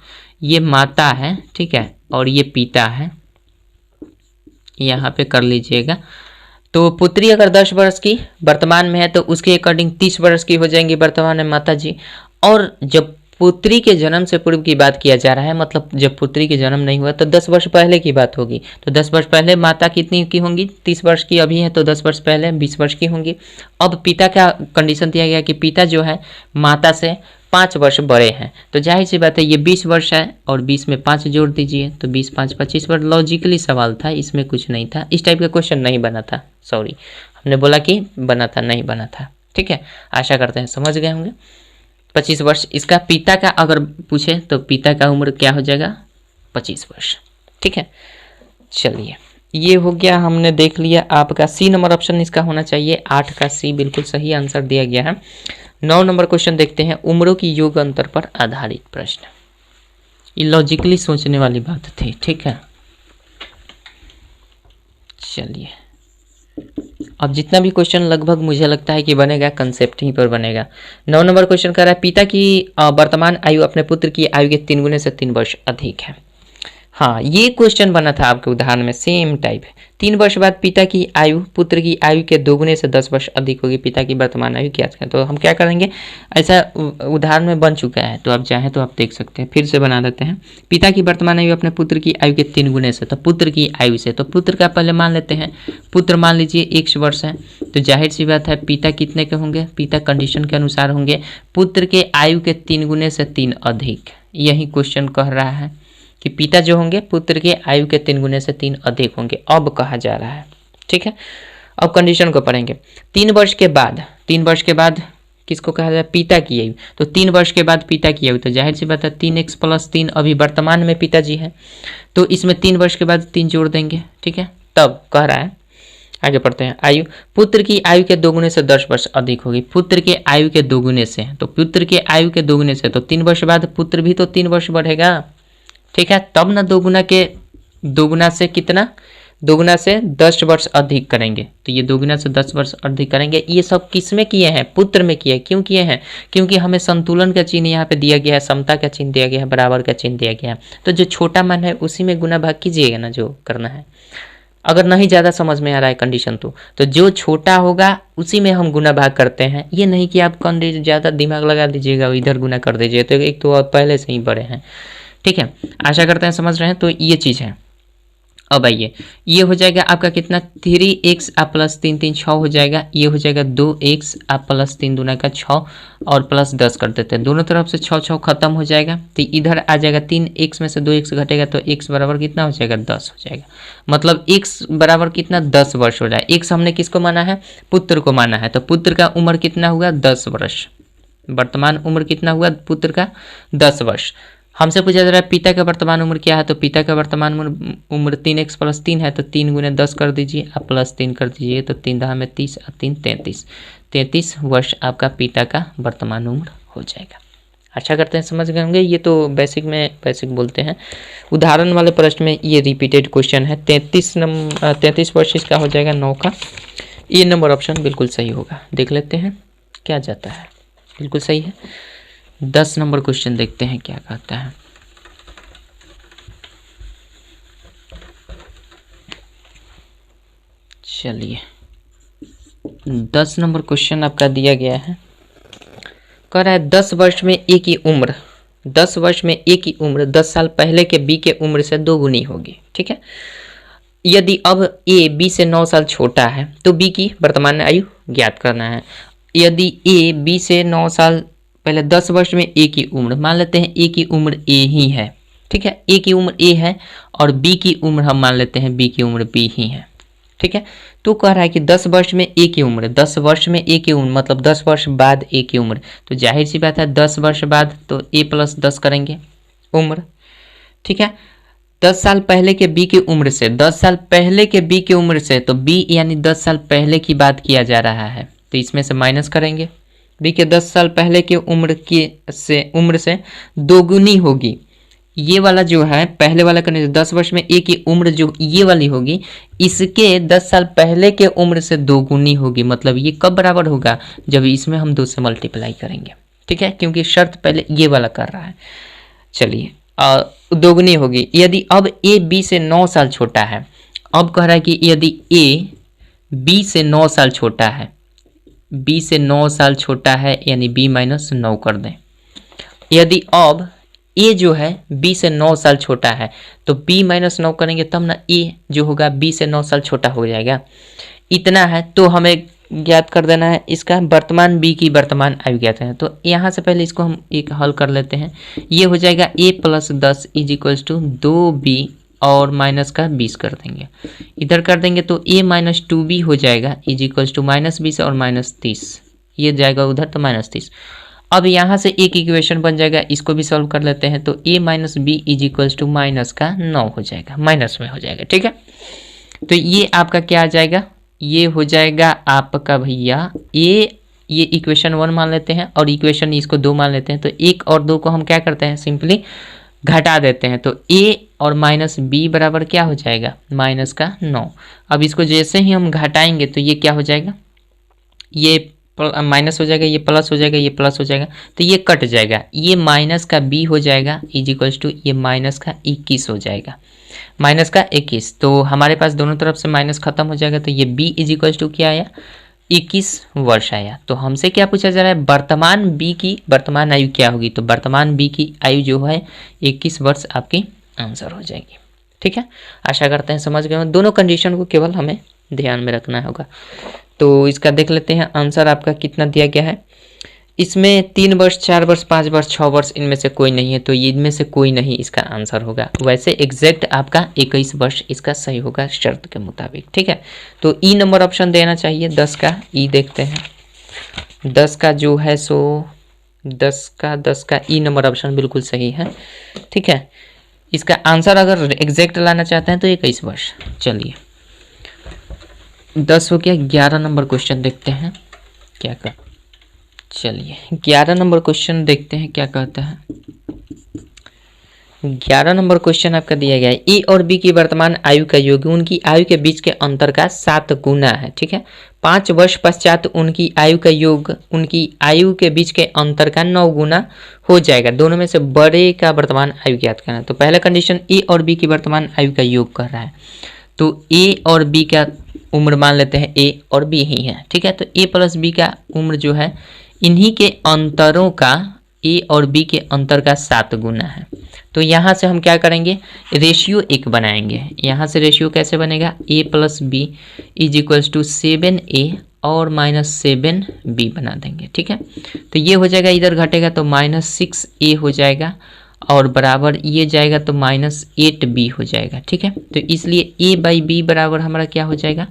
ये माता है। ठीक है, और ये पिता है, यहाँ पे कर लीजिएगा। तो पुत्री अगर 10 वर्ष की वर्तमान में है तो उसके अकॉर्डिंग 30 वर्ष की हो जाएंगी वर्तमान में माता जी। और जब पुत्री के जन्म से पूर्व की बात किया जा रहा है, मतलब जब पुत्री के जन्म नहीं हुआ तो 10 वर्ष पहले की बात होगी। तो 10 वर्ष पहले माता कितनी की होंगी? 30 वर्ष की अभी है, तो 10 वर्ष पहले 20 वर्ष की होंगी। अब पिता का कंडीशन दिया गया कि पिता जो है माता से 5 वर्ष बड़े हैं, तो जाहिर सी बात है ये 20 वर्ष है और 20 में 5 जोड़ दीजिए, तो 20 5 25 वर्ष। लॉजिकली सवाल था, इसमें कुछ नहीं था, इस टाइप का क्वेश्चन नहीं बना था। सॉरी, हमने बोला कि बना था, नहीं बना था। ठीक है, आशा करते हैं समझ गए होंगे। 25 वर्ष इसका पिता का अगर पूछे तो पिता का उम्र क्या हो जाएगा? 25 वर्ष। ठीक है, चलिए ये हो गया, हमने देख लिया। आपका सी नंबर ऑप्शन इसका होना चाहिए, 8 का सी बिल्कुल सही आंसर दिया गया है। 9 नंबर क्वेश्चन देखते हैं। उम्रों की योग अंतर पर आधारित प्रश्न। ये लॉजिकली सोचने वाली बात थी। ठीक है, चलिए अब जितना भी क्वेश्चन लगभग मुझे लगता है कि बनेगा कंसेप्ट ही पर बनेगा। 9 नंबर क्वेश्चन कह रहा है पिता की वर्तमान आयु अपने पुत्र की आयु के 3 गुने से 3 वर्ष अधिक है। हाँ, ये क्वेश्चन बना था आपके उदाहरण में, सेम टाइप। 3 वर्ष बाद पिता की आयु पुत्र की आयु के 2 गुने से 10 वर्ष अधिक होगी। पिता की वर्तमान आयु क्या है? तो हम क्या करेंगे, ऐसा उदाहरण में बन चुका है, तो आप चाहें तो आप देख सकते हैं। फिर से बना देते हैं। पिता की वर्तमान आयु अपने पुत्र की आयु के 3 गुने से, तो पुत्र की आयु से, तो पुत्र का पहले मान लेते हैं। पुत्र मान लीजिए 1 वर्ष है, तो जाहिर सी बात है पिता कितने के होंगे? पिता कंडीशन के अनुसार होंगे पुत्र के आयु के 3 गुने से 3 अधिक। यही क्वेश्चन कह रहा है कि पिता जो होंगे पुत्र के आयु के 3 गुने से 3 अधिक होंगे, अब कहा जा रहा है। ठीक है, अब कंडीशन को पढ़ेंगे। 3 वर्ष के बाद, 3 वर्ष के बाद किसको कहा जाए? पिता की आयु। तो 3 वर्ष के बाद पिता की आयु, तो जाहिर सी बात है 3x + 3 अभी वर्तमान में पिताजी है, तो इसमें 3 वर्ष के बाद 3 जोड़ देंगे। ठीक है, तब कह रहा है, आगे पढ़ते हैं। आयु पुत्र की आयु के 2 गुने से 10 वर्ष अधिक होगी। पुत्र के आयु के 2 गुने से, तो पुत्र के आयु के 2 गुने से, तो 3 वर्ष बाद पुत्र भी तो 3 वर्ष बढ़ेगा। ठीक है, तब ना 2 गुना से कितना? 2 गुना से 10 वर्ष अधिक करेंगे, तो ये 2 गुना से 10 वर्ष अधिक करेंगे। ये सब किस में किए हैं? पुत्र में किए। क्यों किए हैं? क्योंकि हमें संतुलन का चिन्ह यहाँ पे दिया गया है, समता का चिन्ह दिया गया है, बराबर का चिन्ह दिया गया है, तो जो छोटा मान है उसी में गुना भाग कीजिएगा ना, जो करना है। अगर नहीं ज़्यादा समझ में आ रहा है कंडीशन तो जो छोटा होगा उसी में हम गुना भाग करते हैं। ये नहीं कि आप ज़्यादा दिमाग लगा दीजिएगा, इधर गुना कर दीजिए, तो एक तो पहले से ही बड़े हैं। ठीक है, आशा करते हैं समझ रहे हैं। तो ये चीज़ है। अब आइए, ये हो जाएगा आपका कितना 3x आप प्लस 3 3 6 हो जाएगा, ये हो जाएगा 2x आप प्लस 3 दूना का 6 और प्लस 10 कर देते हैं, दोनों तरफ से 6 6 खत्म हो जाएगा, तो इधर आ जाएगा 3x में से 2x घटेगा तो x बराबर कितना हो जाएगा 10 हो जाएगा, मतलब x बराबर कितना 10 वर्ष हो जाएगा। x हमने किसको माना है, पुत्र को माना है, तो पुत्र का उम्र कितना हुआ 10 वर्ष, वर्तमान उम्र कितना हुआ पुत्र का 10 वर्ष। हमसे पूछा जा रहा है पिता का वर्तमान उम्र क्या है, तो पिता का वर्तमान उम्र 3x प्लस 3 है, तो 3 गुने 10 कर दीजिए, आप प्लस 3 कर दीजिए, तो 3 दहा में 30 और 3 33, 33 वर्ष आपका पिता का वर्तमान उम्र हो जाएगा। अच्छा करते हैं, समझ गए होंगे। ये तो बेसिक में बेसिक बोलते हैं, उदाहरण वाले प्रश्न में ये रिपीटेड क्वेश्चन है। 33 वर्ष इसका हो जाएगा 9 का, ये नंबर ऑप्शन बिल्कुल सही होगा। देख लेते हैं क्या जाता है, बिल्कुल सही है। 10 नंबर क्वेश्चन देखते हैं क्या कहता है। चलिए 10 नंबर क्वेश्चन आपका दिया गया है, कह रहा है 10 वर्ष में ए की उम्र, 10 वर्ष में ए की उम्र 10 साल पहले के बी के उम्र से 2 गुनी होगी। ठीक है, यदि अब ए बी से 9 साल छोटा है तो बी की वर्तमान आयु ज्ञात करना है। यदि ए बी से 9 साल पहले 10 वर्ष में ए की उम्र, मान लेते हैं ए की उम्र ए ही है, ठीक है, ए की उम्र ए है और बी की उम्र हम मान लेते हैं बी की उम्र बी ही है। ठीक है, तो कह रहा है कि 10 वर्ष में ए की उम्र, 10 वर्ष में ए की उम्र मतलब 10 वर्ष बाद ए की उम्र, तो जाहिर सी बात है 10 वर्ष बाद तो ए प्लस 10 करेंगे उम्र। ठीक है, 10 साल पहले के बी की उम्र से, 10 साल पहले के बी की उम्र से, तो बी यानी 10 साल पहले की बात किया जा रहा है, तो इसमें से माइनस करेंगे। बी के 10 साल पहले की उम्र से 2 गुनी होगी, ये वाला जो है पहले वाला करने से 10 वर्ष में ए की उम्र जो ये वाली होगी, इसके 10 साल पहले के उम्र से 2 गुनी होगी। मतलब ये कब बराबर होगा, जब इसमें हम 2 से मल्टीप्लाई करेंगे। ठीक है, क्योंकि शर्त पहले ये वाला कर रहा है। चलिए 2 गुनी होगी। यदि अब ए बी से 9 साल छोटा है, अब कह रहा है कि यदि ए बी से 9 साल छोटा है, बी से 9 साल छोटा है यानी बी माइनस 9 कर दें। यदि अब ए जो है बी से 9 साल छोटा है तो बी माइनस 9 करेंगे तब ना ए जो होगा बी से 9 साल छोटा हो जाएगा। इतना है तो हमें ज्ञात कर देना है इसका वर्तमान बी की वर्तमान आयु ज्ञात है। तो यहाँ से पहले इसको हम एक हल कर लेते हैं। ये हो जाएगा A plus 10 is equals to 2b और माइनस का 20 कर देंगे, इधर कर देंगे तो a माइनस 2b हो जाएगा इज इक्वल्स टू माइनस 20 और माइनस 30, ये जाएगा उधर तो माइनस 30। अब यहाँ से एक इक्वेशन बन जाएगा, इसको भी सॉल्व कर लेते हैं तो a minus B is equals to minus का 9 हो जाएगा, माइनस में हो जाएगा। ठीक है, तो ये आपका क्या आ जाएगा, ये हो जाएगा आपका भैया ये इक्वेशन 1 मान लेते हैं और इक्वेशन इसको 2 मान लेते हैं। तो 1 और 2 को हम क्या करते हैं, सिंपली घटा देते हैं। तो a और माइनस बी बराबर क्या हो जाएगा, माइनस का 9। अब इसको जैसे ही हम घटाएंगे तो ये क्या हो जाएगा, ये माइनस हो जाएगा, ये प्लस हो जाएगा, ये प्लस हो जाएगा, तो ये कट जाएगा, ये माइनस का b हो जाएगा इज इक्वल्स टू ये माइनस का 21 हो जाएगा, माइनस का 21। तो हमारे पास दोनों तरफ से माइनस खत्म हो जाएगा, तो ये b इज इक्वल्स टू क्या आया, 21 वर्ष आया। तो हमसे क्या पूछा जा रहा है, वर्तमान बी की वर्तमान आयु क्या होगी, तो वर्तमान बी की आयु जो है 21 वर्ष आपकी आंसर हो जाएगी। ठीक है, आशा करते हैं समझ गए। दोनों कंडीशन को केवल हमें ध्यान में रखना होगा। तो इसका देख लेते हैं आंसर आपका कितना दिया गया है। इसमें 3 वर्ष, 4 वर्ष, 5 वर्ष, 6 वर्ष इनमें से कोई नहीं है, तो इनमें से कोई नहीं इसका आंसर होगा। वैसे एग्जैक्ट आपका 21 वर्ष इसका सही होगा शर्त के मुताबिक। ठीक है, तो ई नंबर ऑप्शन देना चाहिए 10 का। ई देखते हैं 10 का जो है सो 10 का ई नंबर ऑप्शन बिल्कुल सही है। ठीक है, इसका आंसर अगर एग्जैक्ट लाना चाहते हैं तो 21 वर्ष। चलिए 10 हो गया, 11 नंबर क्वेश्चन देखते हैं क्या कर। चलिए 11 नंबर क्वेश्चन देखते हैं क्या कहता है। 11 नंबर क्वेश्चन आपका दिया गया है, ए और बी की वर्तमान आयु का योग उनकी आयु के बीच के अंतर का 7 गुना है। ठीक है, 5 वर्ष पश्चात उनकी आयु का योग उनकी आयु के बीच के अंतर का 9 गुना हो जाएगा। दोनों में से बड़े का वर्तमान आयु ज्ञात करना है। तो पहला कंडीशन ए और बी की वर्तमान आयु का योग कर रहा है, तो ए और बी का उम्र मान लेते हैं ए और बी ही है। ठीक है, तो ए प्लस बी का उम्र जो है इन्हीं के अंतरों का, ए और बी के अंतर का 7 गुना है। तो यहाँ से हम क्या करेंगे, रेशियो 1 बनाएंगे। यहाँ से रेशियो कैसे बनेगा, a plus B is equals to 7a और -7b बना देंगे। ठीक है, तो ये हो जाएगा, इधर घटेगा तो -6a हो जाएगा और बराबर ये जाएगा तो -8b हो जाएगा। ठीक है, तो इसलिए a बाई बी बराबर हमारा क्या हो जाएगा,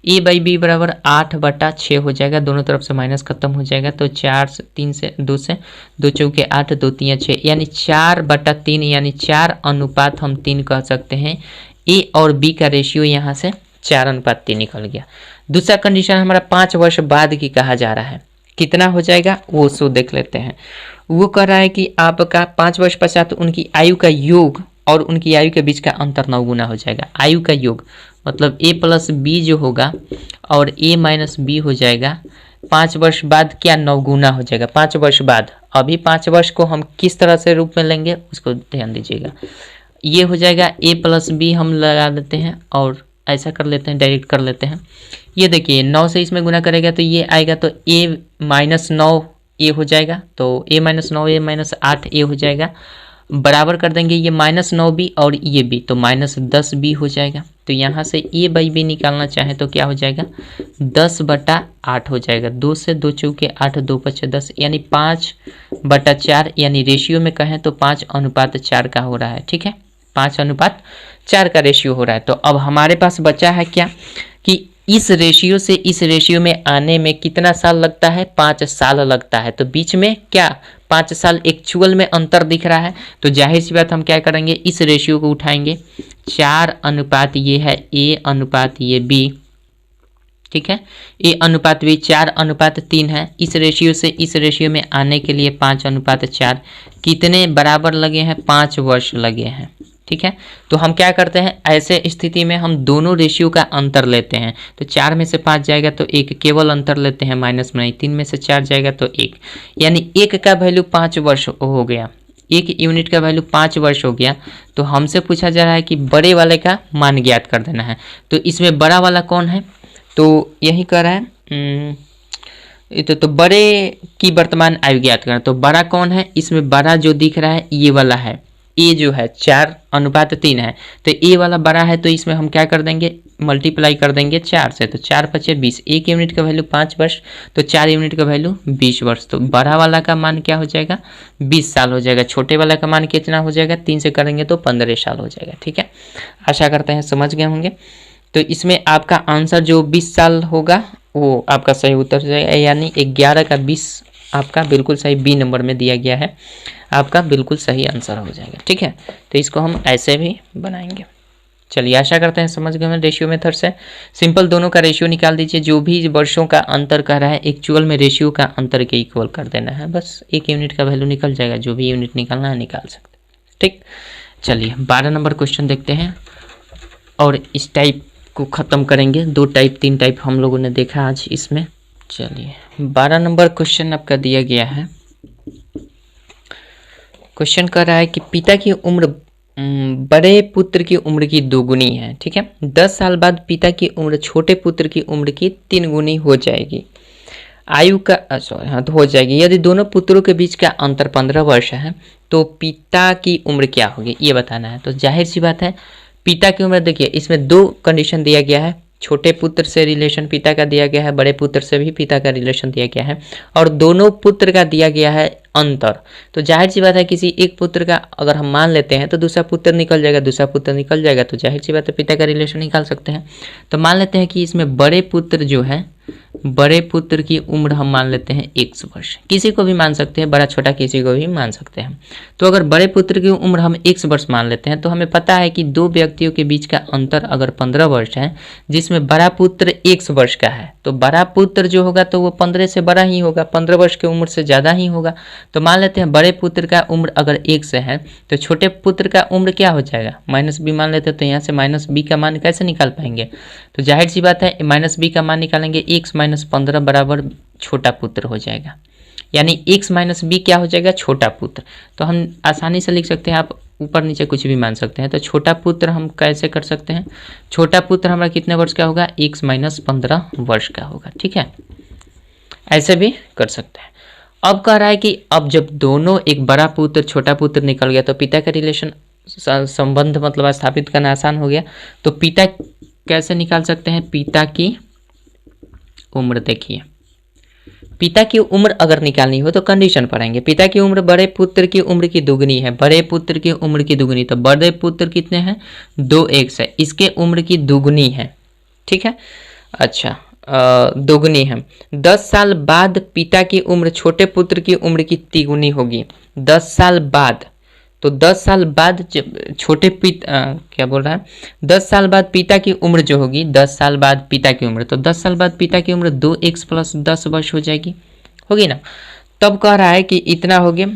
a बाई बी बराबर 8/6 हो जाएगा। दोनों तरफ से माइनस खत्म हो जाएगा तो 4 से 3 से 2 से 2 चौके 8, 2 3 6 यानी 4/3 यानी 4:3 कह सकते हैं। a और b का रेशियो यहाँ से 4:3 निकल गया। दूसरा कंडीशन हमारा 5 वर्ष बाद की कहा जा रहा है, कितना हो जाएगा वो सो देख लेते हैं। वो कह रहा है कि आपका 5 वर्ष पश्चात उनकी आयु का योग और उनकी आयु के बीच का अंतर 9 गुना हो जाएगा। आयु का योग मतलब a प्लस बी जो होगा और a माइनस बी हो जाएगा। 5 वर्ष बाद क्या 9 गुना हो जाएगा 5 वर्ष बाद। अभी 5 वर्ष को हम किस तरह से रूप में लेंगे उसको ध्यान दीजिएगा। ये हो जाएगा a प्लस बी हम लगा देते हैं और ऐसा कर लेते हैं, डायरेक्ट कर लेते हैं। ये देखिए 9 से इसमें गुना करेगा तो ये आएगा तो a माइनस 9 a हो जाएगा, तो a minus 9 a minus 8 a हो जाएगा। बराबर कर देंगे ये -9b और ये b तो -10b हो जाएगा। तो यहाँ से a बाई बी निकालना चाहे तो क्या हो जाएगा 10/8 हो जाएगा। 2 से 2 चौके 8, 2 पचे 10 यानी 5/4 यानी रेशियो में कहें तो 5:4 का हो रहा है। ठीक है, 5:4 का रेशियो हो रहा है। तो अब हमारे पास बचा है क्या कि इस रेशियो से इस रेशियो में आने में कितना साल लगता है, 5 साल लगता है। तो बीच में क्या 5 साल एक्चुअल में अंतर दिख रहा है, तो जाहिर सी बात हम क्या करेंगे इस रेशियो को उठाएंगे। 4 अनुपात ये है a अनुपात ये b। ठीक है, a अनुपात b 4:3 है। इस रेशियो से इस रेशियो में आने के लिए 5:4 कितने बराबर लगे हैं, 5 वर्ष लगे हैं। ठीक है, तो हम क्या करते हैं ऐसे स्थिति में हम दोनों रेशियो का अंतर लेते हैं। तो 4 में से 5 जाएगा तो 1 केवल अंतर लेते हैं, माइनस में नहीं। 3 में से 4 जाएगा तो 1 यानी 1 का वैल्यू 5 वर्ष हो गया, 1 यूनिट का वैल्यू 5 वर्ष हो गया। तो हमसे पूछा जा रहा है कि बड़े वाले का मान ज्ञात कर देना है। तो इसमें बड़ा वाला कौन है, तो यही कह रहा है तो बड़े की वर्तमान आयु ज्ञात करना। तो बड़ा कौन है, इसमें बड़ा जो दिख रहा है ये वाला है, a जो है 4:3 है। तो a वाला बड़ा है तो इसमें हम क्या कर देंगे मल्टीप्लाई कर देंगे 4 से। तो 4 × 5 = 20। 1 यूनिट का वैल्यू 5 वर्ष तो 4 यूनिट का वैल्यू 20 वर्ष। तो बड़ा वाला का मान क्या हो जाएगा 20 साल हो जाएगा। छोटे वाला का मान कितना हो जाएगा 3 से करेंगे तो 15 साल हो जाएगा। ठीक है, आशा करते हैं समझ गए होंगे। तो इसमें आपका आंसर जो 20 साल होगा वो आपका सही उत्तर हो जाएगा, यानी 11 का 20 आपका बिल्कुल सही बी नंबर में दिया गया है, आपका बिल्कुल सही आंसर हो जाएगा। ठीक है, तो इसको हम ऐसे भी बनाएंगे। चलिए आशा करते हैं समझ गए। रेशियो मेथड से सिंपल दोनों का रेशियो निकाल दीजिए। जो भी वर्षों का अंतर कर रहा है एक्चुअल में रेशियो का अंतर के इक्वल कर देना है, बस 1 यूनिट का वैल्यू निकल जाएगा। जो भी यूनिट निकालना है निकाल सकते हैं। ठीक, चलिए 12 नंबर क्वेश्चन देखते हैं और इस टाइप को ख़त्म करेंगे। 2 टाइप 3 टाइप हम लोगों ने देखा आज इसमें। चलिए 12 नंबर क्वेश्चन आपका दिया गया है। क्वेश्चन कर रहा है कि पिता की उम्र बड़े पुत्र की उम्र की 2 गुनी है। ठीक है, 10 साल बाद पिता की उम्र छोटे पुत्र की उम्र की 3 गुनी हो जाएगी। आयु का तो हो जाएगी। यदि दोनों पुत्रों के बीच का अंतर 15 वर्ष है तो पिता की उम्र क्या होगी ये बताना है। तो जाहिर सी बात है पिता की उम्र, देखिए इसमें 2 कंडीशन दिया गया है। छोटे पुत्र से रिलेशन पिता का दिया गया है, बड़े पुत्र से भी पिता का रिलेशन दिया गया है और दोनों पुत्र का दिया गया है अंतर। तो जाहिर सी बात है किसी एक पुत्र का अगर हम मान लेते हैं तो दूसरा पुत्र निकल जाएगा, दूसरा पुत्र निकल जाएगा, तो जाहिर सी बात है पिता का रिलेशन निकाल सकते हैं। तो मान लेते हैं कि इसमें बड़े पुत्र जो है, बड़े पुत्र की उम्र हम मान लेते हैं 1 वर्ष। किसी को भी मान सकते हैं, बड़ा छोटा किसी को भी मान सकते हैं। तो अगर बड़े पुत्र की उम्र हम 1 वर्ष मान लेते हैं तो हमें पता है कि 2 व्यक्तियों के बीच का अंतर अगर 15 वर्ष है, जिसमें बड़ा पुत्र 1 वर्ष का है, तो बड़ा पुत्र जो होगा तो वो 15 से बड़ा ही होगा, 15 वर्ष की उम्र से ज़्यादा ही होगा। तो मान लेते हैं बड़े पुत्र का उम्र अगर 1 से है तो छोटे पुत्र का उम्र क्या हो जाएगा -b मान लेते हैं। तो यहाँ से -b का मान कैसे निकाल पाएंगे, तो जाहिर सी बात है -b का मान निकालेंगे 1 - 15 बराबर छोटा पुत्र हो जाएगा, यानी x - b क्या हो जाएगा छोटा पुत्र। तो हम आसानी से लिख सकते हैं, आप ऊपर नीचे कुछ भी मान सकते हैं। तो छोटा पुत्र हम कैसे कर सकते हैं, छोटा पुत्र हमारा कितने वर्ष का होगा 1 - 15 वर्ष का होगा। ठीक है, ऐसे भी कर सकते हैं। अब कह रहा है कि अब जब दोनों, एक बड़ा पुत्र छोटा पुत्र निकल गया तो पिता का रिलेशन संबंध मतलब स्थापित करना आसान हो गया। तो पिता कैसे निकाल सकते हैं? पिता की उम्र देखिए, पिता की उम्र अगर निकालनी हो तो कंडीशन पढ़ेंगे। पिता की उम्र बड़े पुत्र की उम्र की दुगनी है, बड़े पुत्र की उम्र की दुगनी, तो बड़े पुत्र कितने हैं? 2x है, इसके उम्र की दुगनी है, ठीक है। अच्छा दोगुनी है। 10 साल बाद पिता की उम्र छोटे पुत्र की उम्र की तिगुनी होगी। 10 साल बाद, तो 10 साल बाद छोटे क्या बोल रहा है? 10 साल बाद पिता की उम्र जो होगी, 10 साल बाद पिता की उम्र, तो 10 साल बाद पिता की उम्र 2x प्लस 10 वर्ष हो जाएगी, होगी ना। तब कह रहा है कि इतना हो गया,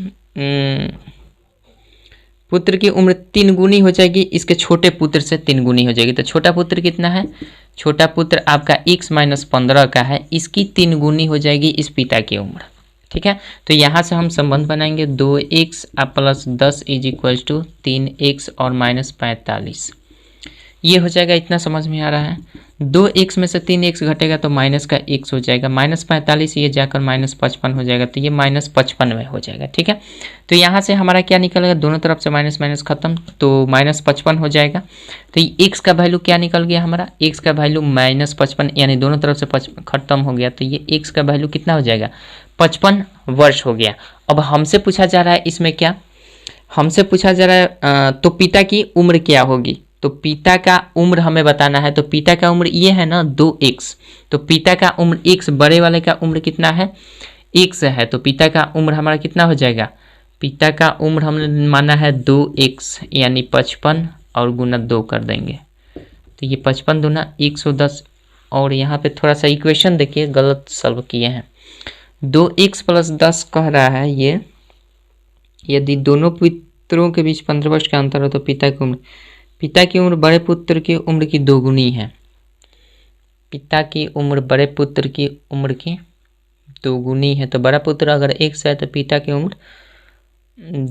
पुत्र की उम्र 3 गुनी हो जाएगी, इसके छोटे पुत्र से 3 गुनी हो जाएगी। तो छोटा पुत्र कितना है? छोटा पुत्र आपका x माइनस 15 का है, इसकी 3 गुनी हो जाएगी इस पिता की उम्र, ठीक है। तो यहाँ से हम संबंध बनाएंगे 2x plus 10 is equal to 3x और माइनस 45, ये हो जाएगा। इतना समझ में आ रहा है? 2x में से 3x घटेगा तो माइनस का x हो जाएगा, माइनस 45 ये जाकर माइनस 55 हो जाएगा, तो ये माइनस 55 में हो जाएगा, ठीक है। तो यहाँ से हमारा क्या निकलेगा? दोनों तरफ से माइनस माइनस खत्म, तो माइनस 55 हो जाएगा। तो ये x का वैल्यू क्या निकल गया हमारा? x का वैल्यू माइनस 55, यानी दोनों तरफ से खत्म हो गया, तो ये x का वैल्यू कितना हो जाएगा? 55 वर्ष हो गया। अब हमसे पूछा जा रहा है, इसमें क्या हमसे पूछा जा रहा है? तो पिता की उम्र क्या होगी? तो पिता का उम्र हमें बताना है। तो पिता का उम्र ये है ना 2x, तो पिता का उम्र x, बड़े वाले का उम्र कितना है? x है, तो पिता का उम्र हमारा कितना हो जाएगा? पिता का उम्र हमने माना है 2x, यानी 55 और गुना 2 कर देंगे, तो ये 55 दूना 110। और यहाँ पे थोड़ा सा इक्वेशन देखिए, गलत सॉल्व किए हैं। 2x प्लस 10 कह रहा है ये, यदि दोनों पुत्रों के बीच 15 वर्ष का अंतर हो तो पिता की उम्र बड़े पुत्र की उम्र की दोगुनी है। पिता की उम्र बड़े पुत्र की उम्र की दोगुनी है, तो बड़ा पुत्र अगर x है तो पिता की उम्र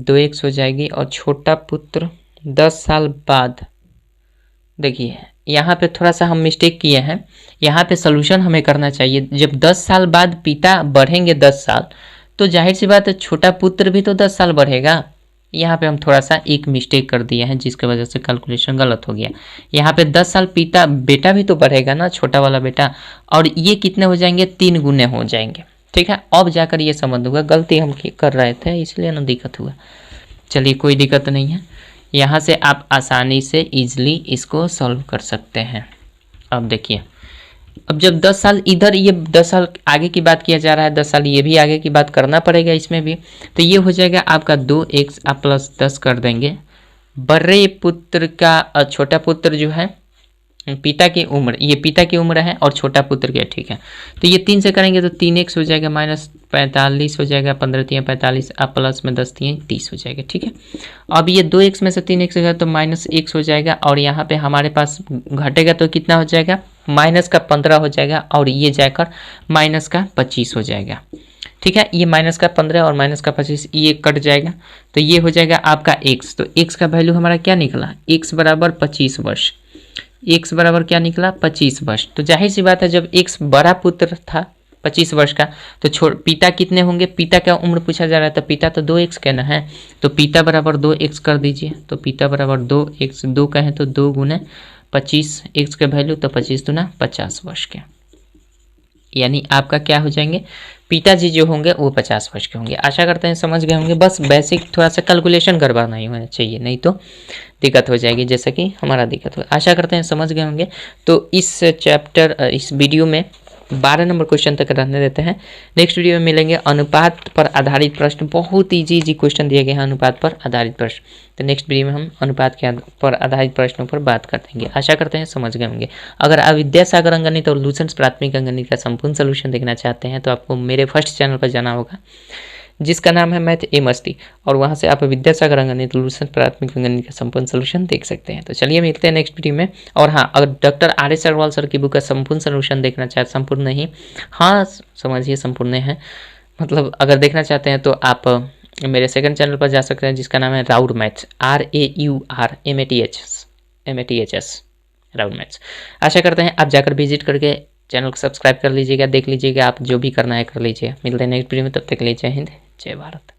2x हो जाएगी। और छोटा पुत्र 10 साल बाद, देखिए यहाँ पे थोड़ा सा हम मिस्टेक किए हैं, यहाँ पे सोल्यूशन हमें करना चाहिए। जब 10 साल बाद पिता बढ़ेंगे 10 साल, तो जाहिर सी बात है छोटा पुत्र भी तो 10 साल बढ़ेगा। यहाँ पे हम थोड़ा सा एक मिस्टेक कर दिए हैं, जिसकी वजह से कैलकुलेशन गलत हो गया। यहाँ पे 10 साल पिता, बेटा भी तो बढ़ेगा ना, छोटा वाला बेटा, और ये कितने हो जाएंगे? 3 गुने हो जाएंगे, ठीक है। अब जाकर ये संबंध हुआ, गलती हम कर रहे थे इसलिए ना दिक्कत हुआ। चलिए कोई दिक्कत नहीं है, यहाँ से आप आसानी से ईजिली इसको सॉल्व कर सकते हैं। अब देखिए, अब जब 10 साल इधर, ये 10 साल आगे की बात किया जा रहा है, 10 साल ये भी आगे की बात करना पड़ेगा इसमें भी, तो ये हो जाएगा आपका 2x आप प्लस 10 कर देंगे। बड़े पुत्र का छोटा पुत्र जो है, पिता की उम्र, ये पिता की उम्र है और छोटा पुत्र क्या, ठीक है। तो ये 3 से करेंगे तो 3x हो जाएगा, माइनस 45 हो जाएगा, 15 3 45, आप प्लस में 10 3 30 हो जाएगा, ठीक है। अब ये 2x में से 3x होगा तो माइनस x हो जाएगा, और यहाँ पे हमारे पास घटेगा तो कितना हो जाएगा? माइनस का 15 हो जाएगा, और ये जाकर माइनस का 25 हो जाएगा, ठीक है। ये माइनस का 15 और माइनस का 25 ये कट जाएगा, तो ये हो जाएगा आपका x। तो x का वैल्यू हमारा क्या निकला? x बराबर 25 वर्ष, x बराबर क्या निकला? 25 वर्ष। तो जाहिर सी बात है, जब x बड़ा पुत्र था 25 वर्ष का, तो पिता कितने होंगे? पिता का उम्र पूछा जा रहा है, तो पिता तो 2x कहना है, तो पिता बराबर 2x कर दीजिए। तो पिता बराबर 2x, 2 कहें तो 2 गुने 25 x के वैल्यू, तो 25 दूना 50 वर्ष के, यानी आपका क्या हो जाएंगे? पिताजी जो होंगे वो 50 वर्ष के होंगे। आशा करते हैं समझ गए होंगे। बस बेसिक थोड़ा सा कैलकुलेशन गड़बड़ नहीं होना चाहिए, नहीं तो दिक्कत हो जाएगी, जैसा कि हमारा दिक्कत हो। आशा करते हैं समझ गए होंगे। तो इस इस वीडियो में 12 नंबर क्वेश्चन तक रहने देते हैं। नेक्स्ट वीडियो में मिलेंगे अनुपात पर आधारित प्रश्न। बहुत इजी क्वेश्चन दिए गए हैं अनुपात पर आधारित प्रश्न। तो नेक्स्ट वीडियो में हम अनुपात के पर आधारित प्रश्नों पर बात कर देंगे। आशा करते हैं समझ गए होंगे। अगर आप विद्यासागर अंकगणित और लूसेंट्स प्राथमिक अंकगणित का संपूर्ण सोल्यूशन देखना चाहते हैं तो आपको मेरे फर्स्ट चैनल पर जाना होगा, जिसका नाम है मैथ ए मस्ती, और वहां से आप विद्यासागर अंकगणित लूसेंट्स प्राथमिक अंकगणित का संपूर्ण सोल्यूशन देख सकते हैं। तो चलिए मिलते हैं नेक्स्ट वीडियो में। और हाँ, अगर डॉक्टर RS अग्रवाल सर की बुक का संपूर्ण सोल्यूशन देखना चाहते, संपूर्ण नहीं, हाँ समझिए संपूर्ण है, मतलब अगर देखना चाहते हैं तो आप मेरे सेकंड चैनल पर जा सकते हैं, जिसका नाम है Raud maths, RAURMATHS, Raud maths. आशा करते हैं आप जाकर विजिट करके चैनल को सब्सक्राइब कर लीजिएगा, देख लीजिएगा, आप जो भी करना है कर लीजिए। मिलते हैं नेक्स्ट वीडियो में, तब तक के लिए जय हिंद, जय भारत।